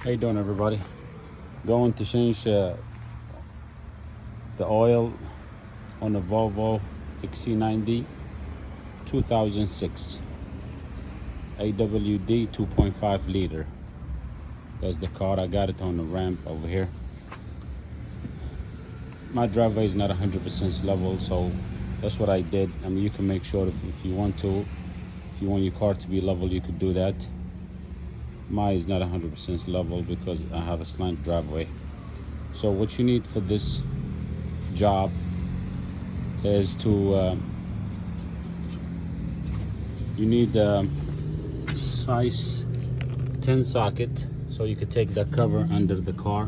How you doing, everybody? Going to change the oil on the Volvo XC90 2006 AWD 2.5 liter. That's the car. I got it on the ramp over here. My driveway is not 100% level, so that's what I did. I mean, you can make sure if you want your car to be level, you could do that. Mine is not 100% level because I have a slant driveway. So what you need for this job is to you need a size 10 socket, so you could take that cover under the car,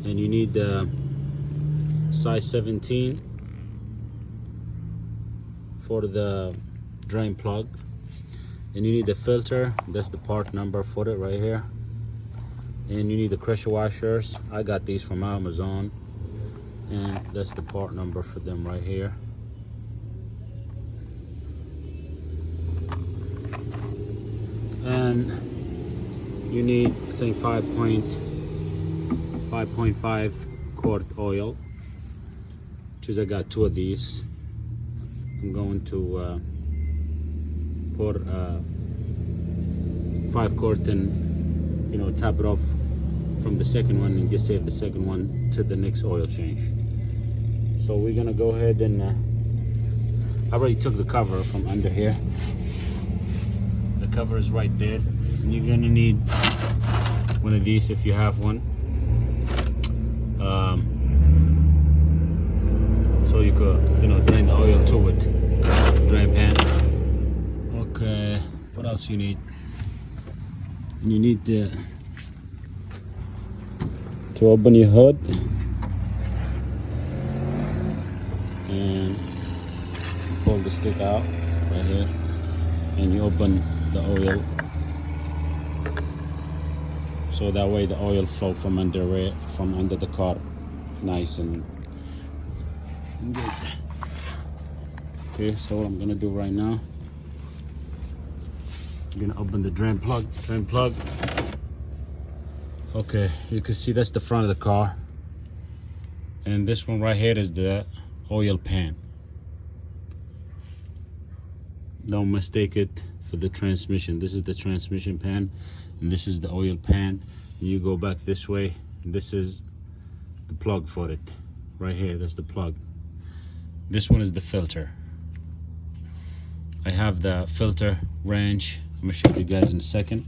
and you need the size 17 for the drain plug, and you need the filter. That's the part number for it right here. And you need the pressure washers. I got these from Amazon, and that's the part number for them right here. And you need, I think, 5.5 quart oil, which is, I got 2 of these. I'm going to pour 5 quart and top it off from the second one, and just save the second one to the next oil change. So we're gonna go ahead and I already took the cover from under here. The cover is right there, and you're gonna need one of these if you have one, so you could drain the oil to it, drain pan. Okay, what else you need? And you need to open your hood and pull the stick out right here, and you open the oil, so that way the oil flow from under the car nice and good. Okay, so what I'm gonna do right now, I'm gonna open the drain plug. Okay, you can see that's the front of the car, and this one right here is the oil pan. Don't mistake it for the transmission. This is the transmission pan, and this is the oil pan. And you go back this way, this is the plug for it right here. That's the plug. This one is the filter. I have the filter wrench. I'm gonna show you guys in a second.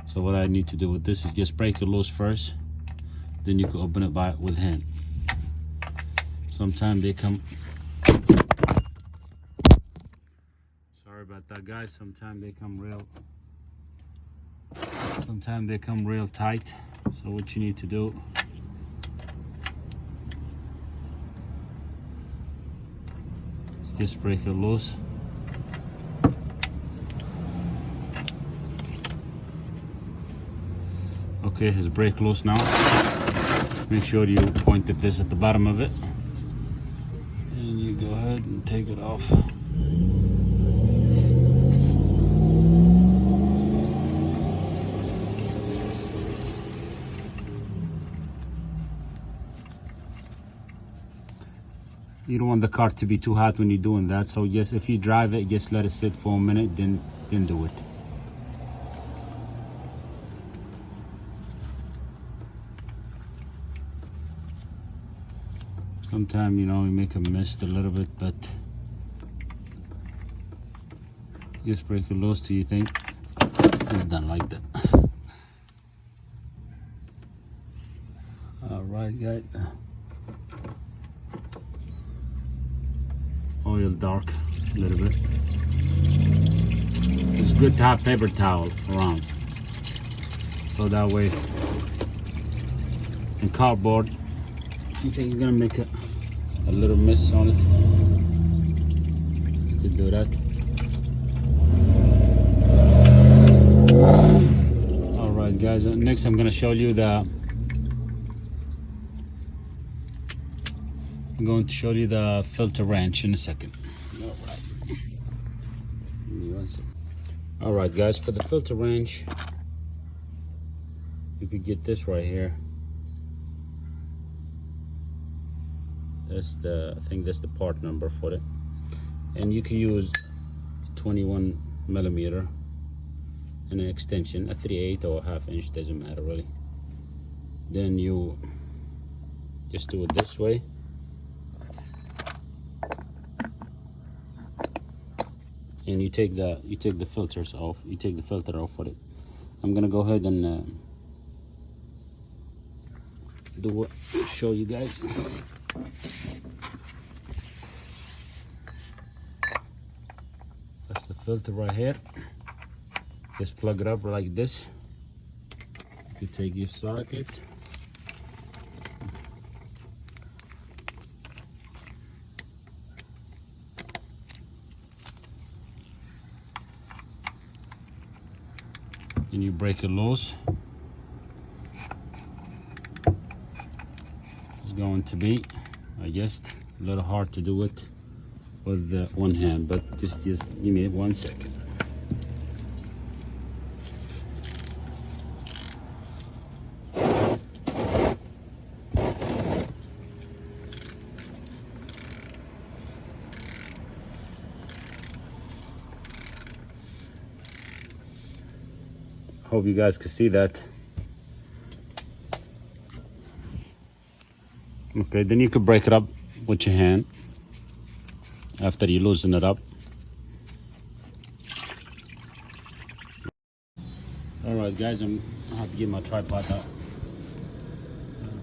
So what I need to do with this is just break it loose first, then you can open it with hand. Sometimes they come, sorry about that, guys. Sometimes they come real tight. So what you need to do, is just break it loose. Okay, his brake loose now. Make sure you pointed this at the bottom of it, and you go ahead and take it off. You don't want the car to be too hot when you're doing that, so just if you drive it, just let it sit for a minute, then do it. Sometimes, you make a mist a little bit, but just break it loose till you think it's done like that. All right, guys. Oil dark a little bit. It's good to have paper towel around, so that way, and cardboard, you think you're gonna make a little mess on it, you could do that. All right, guys, next I'm gonna show you the filter wrench in a second. All right. All right, guys, for the filter wrench, you could get this right here. That's the, I think that's the part number for it. And you can use 21 millimeter and an extension, a 3/8 or a 1/2 inch, doesn't matter really. Then you just do it this way. And you take the filters off. You take the filter off for it. I'm gonna go ahead and show you guys. That's the filter right here. Just plug it up like this. You take your socket. And you break it loose. It's going to be, I guess, a little hard to do it with one hand, but just give me 1 second. Hope you guys can see that. Okay, then you could break it up with your hand after you loosen it up. Alright guys, I have to get my tripod out.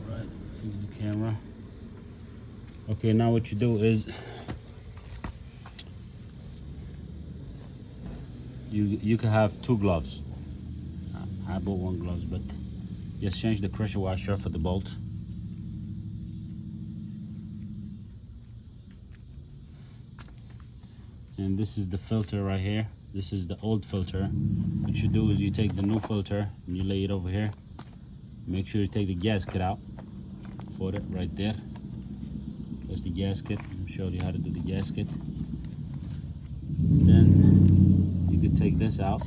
Alright, fix the camera. Okay, now what you do is you can have 2 gloves. I bought 1 glove, but just change the pressure washer for the bolt. And this is the filter right here. This is the old filter. What you do is you take the new filter and you lay it over here. Make sure you take the gasket out for it right there. That's the gasket. I'll show you how to do the gasket. Then you can take this out.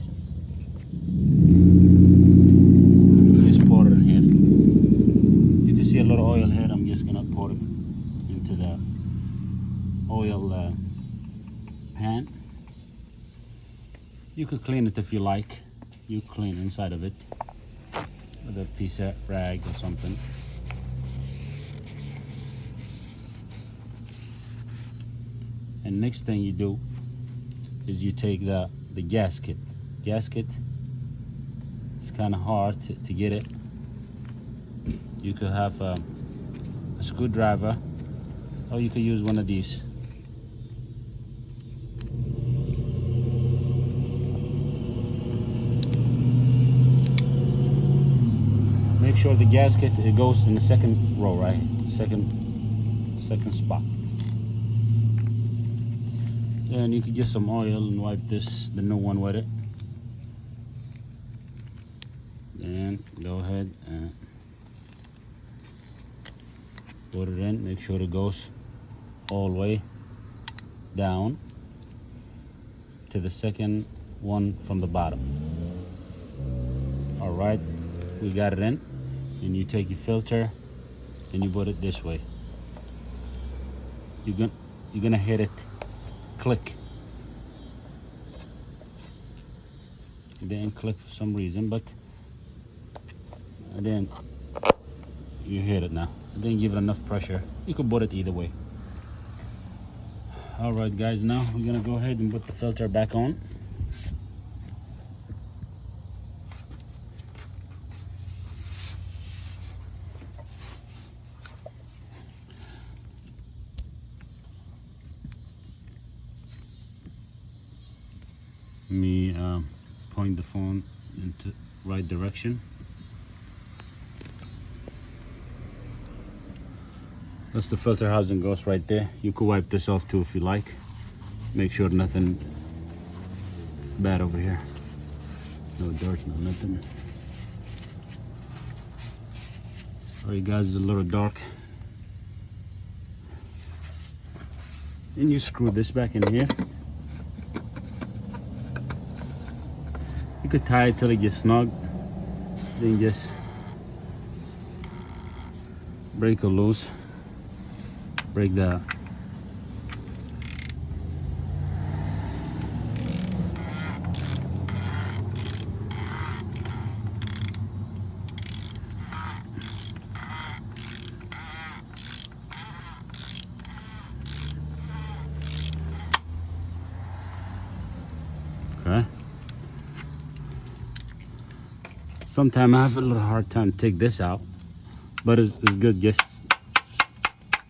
Just pour it in here. You can see a little oil here. I'm just gonna pour it into the oil pan. You could clean it if you like. You clean inside of it with a piece of rag or something. And next thing you do is you take the gasket. It's kind of hard to get it. You could have a screwdriver, or you could use one of these. Make sure the gasket, it goes in the second row, right? Second spot. And you could get some oil and wipe the new one with it. And go ahead and put it in. Make sure it goes all the way down to the second one from the bottom. All right, we got it in. And you take your filter and you put it this way. You're gonna hit it, click. It didn't click for some reason, but then you hit it now. I didn't give it enough pressure. You could put it either way. All right, guys. Now we're gonna go ahead and put the filter back on. Let me point the phone into right direction. That's the filter housing, goes right there. You could wipe this off too if you like. Make sure nothing bad over here. No dirt, no nothing. Sorry guys, it's a little dark. And you screw this back in here. You could tie it till it gets snug. Then just break or loose. Break the okay. Sometimes I have a little hard time to take this out, but it's good just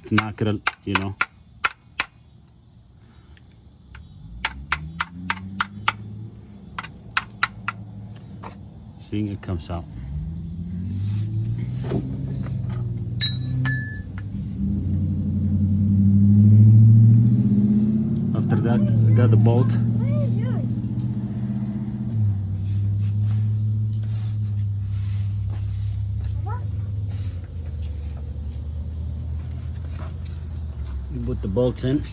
to knock it, you know. See, it comes out. After that, I got the bolt. You put the bolts in.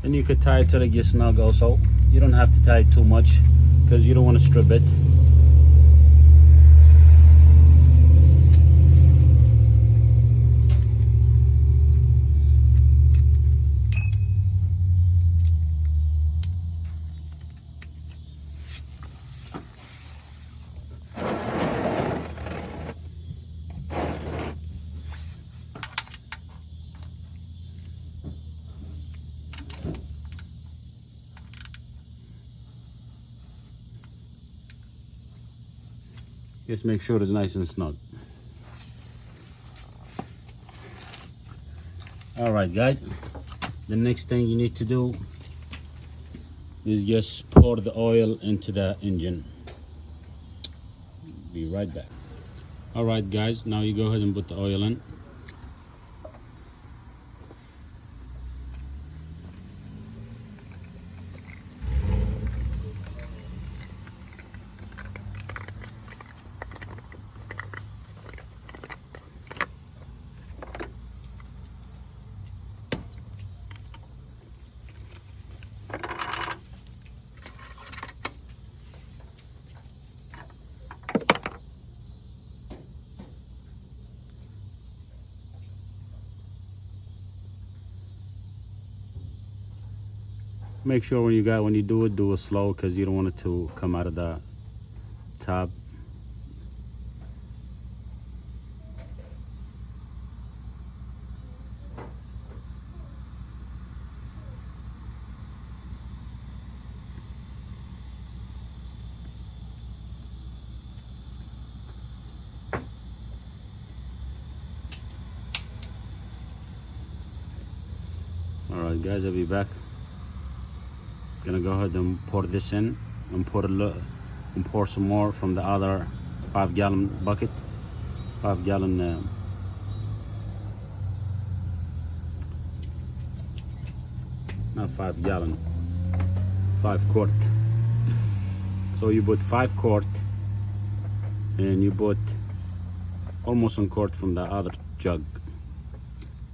And you could tie it till it gets snug also. You don't have to tie it too much because you don't want to strip it. Just make sure it's nice and snug. All right, guys. The next thing you need to do is just pour the oil into the engine. Be right back. All right, guys. Now you go ahead and put the oil in. Make sure when you do it slow because you don't want it to come out of the top. All right, guys, I'll be back. Gonna go ahead and pour this in and pour some more from the other 5-gallon bucket, 5-gallon not 5-gallon, 5-quart. So you put 5 quart and you put almost 1 quart from the other jug,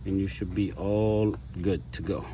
and you should be all good to go.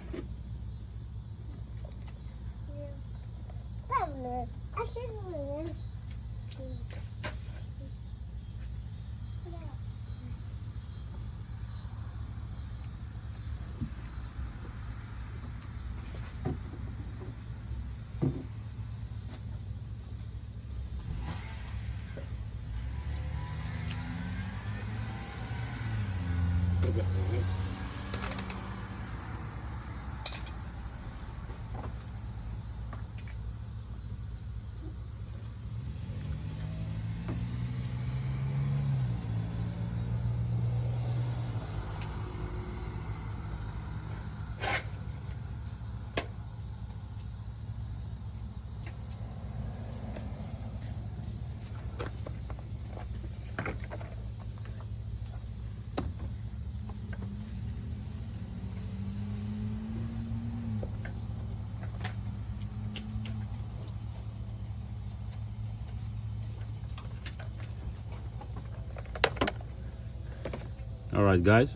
All right, guys,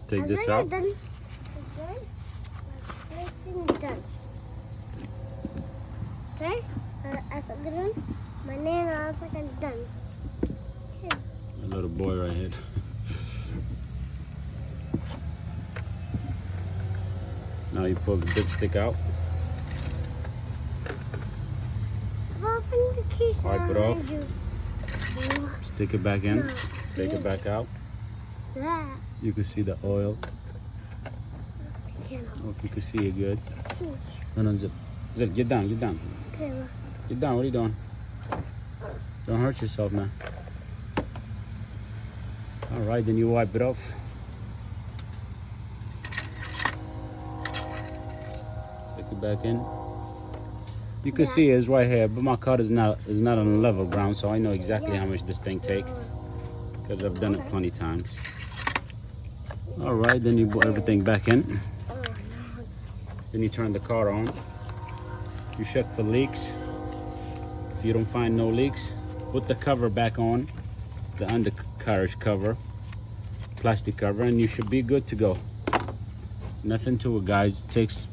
take this out. Done. Done. Okay? As a good my name is like I'm done. Okay. A little boy right here. Now you pull the dipstick out. Wipe it off. Stick it back in. Take it back out. You can see the oil. Hope you can see it good. No, Zip. Zip, get down, get down. Get down, what are you doing? Don't hurt yourself now. All right, then you wipe it off. Stick it back in. You can see it's right here, but my car is not on level ground, so I know exactly how much this thing takes because I've done it plenty times. All right, then you put everything back in. Then you turn the car on. You check for leaks. If you don't find no leaks, put the cover back on, the undercarriage cover, plastic cover, and you should be good to go. Nothing to it, guys. It takes,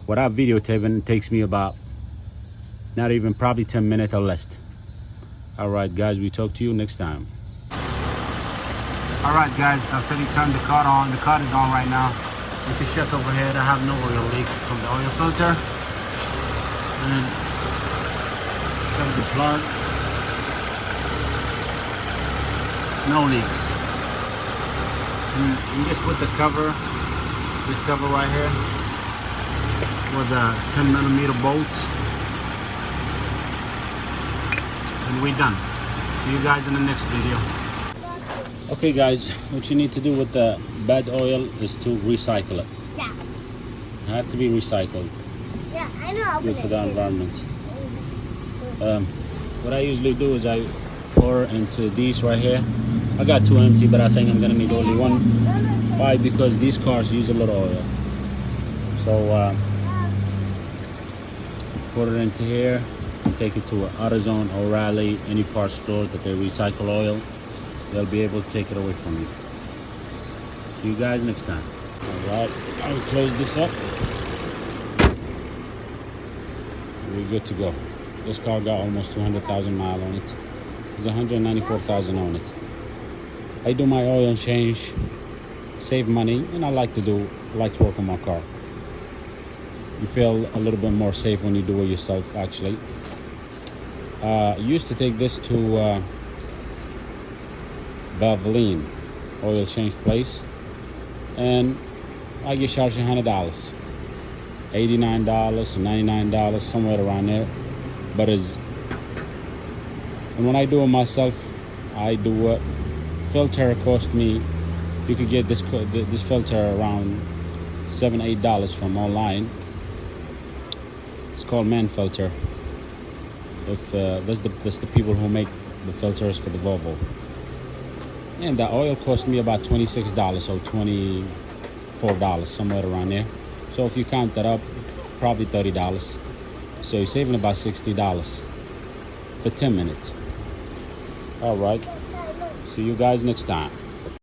without videotaping, it takes me about not even probably 10 minutes or less. All right, guys, we talk to you next time. All right, guys, after you turn the car on, the car is on right now. You can check over here. I have no oil leak from the oil filter. And check the plug. No leaks. And you just put the cover, this cover right here, with a 10mm bolt. And we're done. See you guys in the next video. Okay guys, what you need to do with the bad oil is to recycle it. Yeah. It has to be recycled. Yeah, I know. Good for the environment. What I usually do is I pour into these right here. I got two empty, but I think I'm gonna need only one. Why? Because these cars use a lot of oil. So put it into here. Take it to an AutoZone, O'Reilly, any parts store that they recycle oil. They'll be able to take it away from you. See you guys next time. All right, I'll close this up. We're good to go. This car got almost 200,000 miles on it. There's 194,000 on it. I do my oil change, save money, and I like to work on my car. You feel a little bit more safe when you do it yourself, actually. I used to take this to Valvoline oil change place, and I get charged $100, $89 or $99, somewhere around there. But and when I do it myself, I do it. Filter cost me. You could get this filter around $7-8 from online. It's called Man Filter. If that's the people who make the filters for the Volvo. And the oil cost me about $26 or $24, somewhere around there. So if you count that up, probably $30. So you're saving about $60 for 10 minutes. All right. See you guys next time.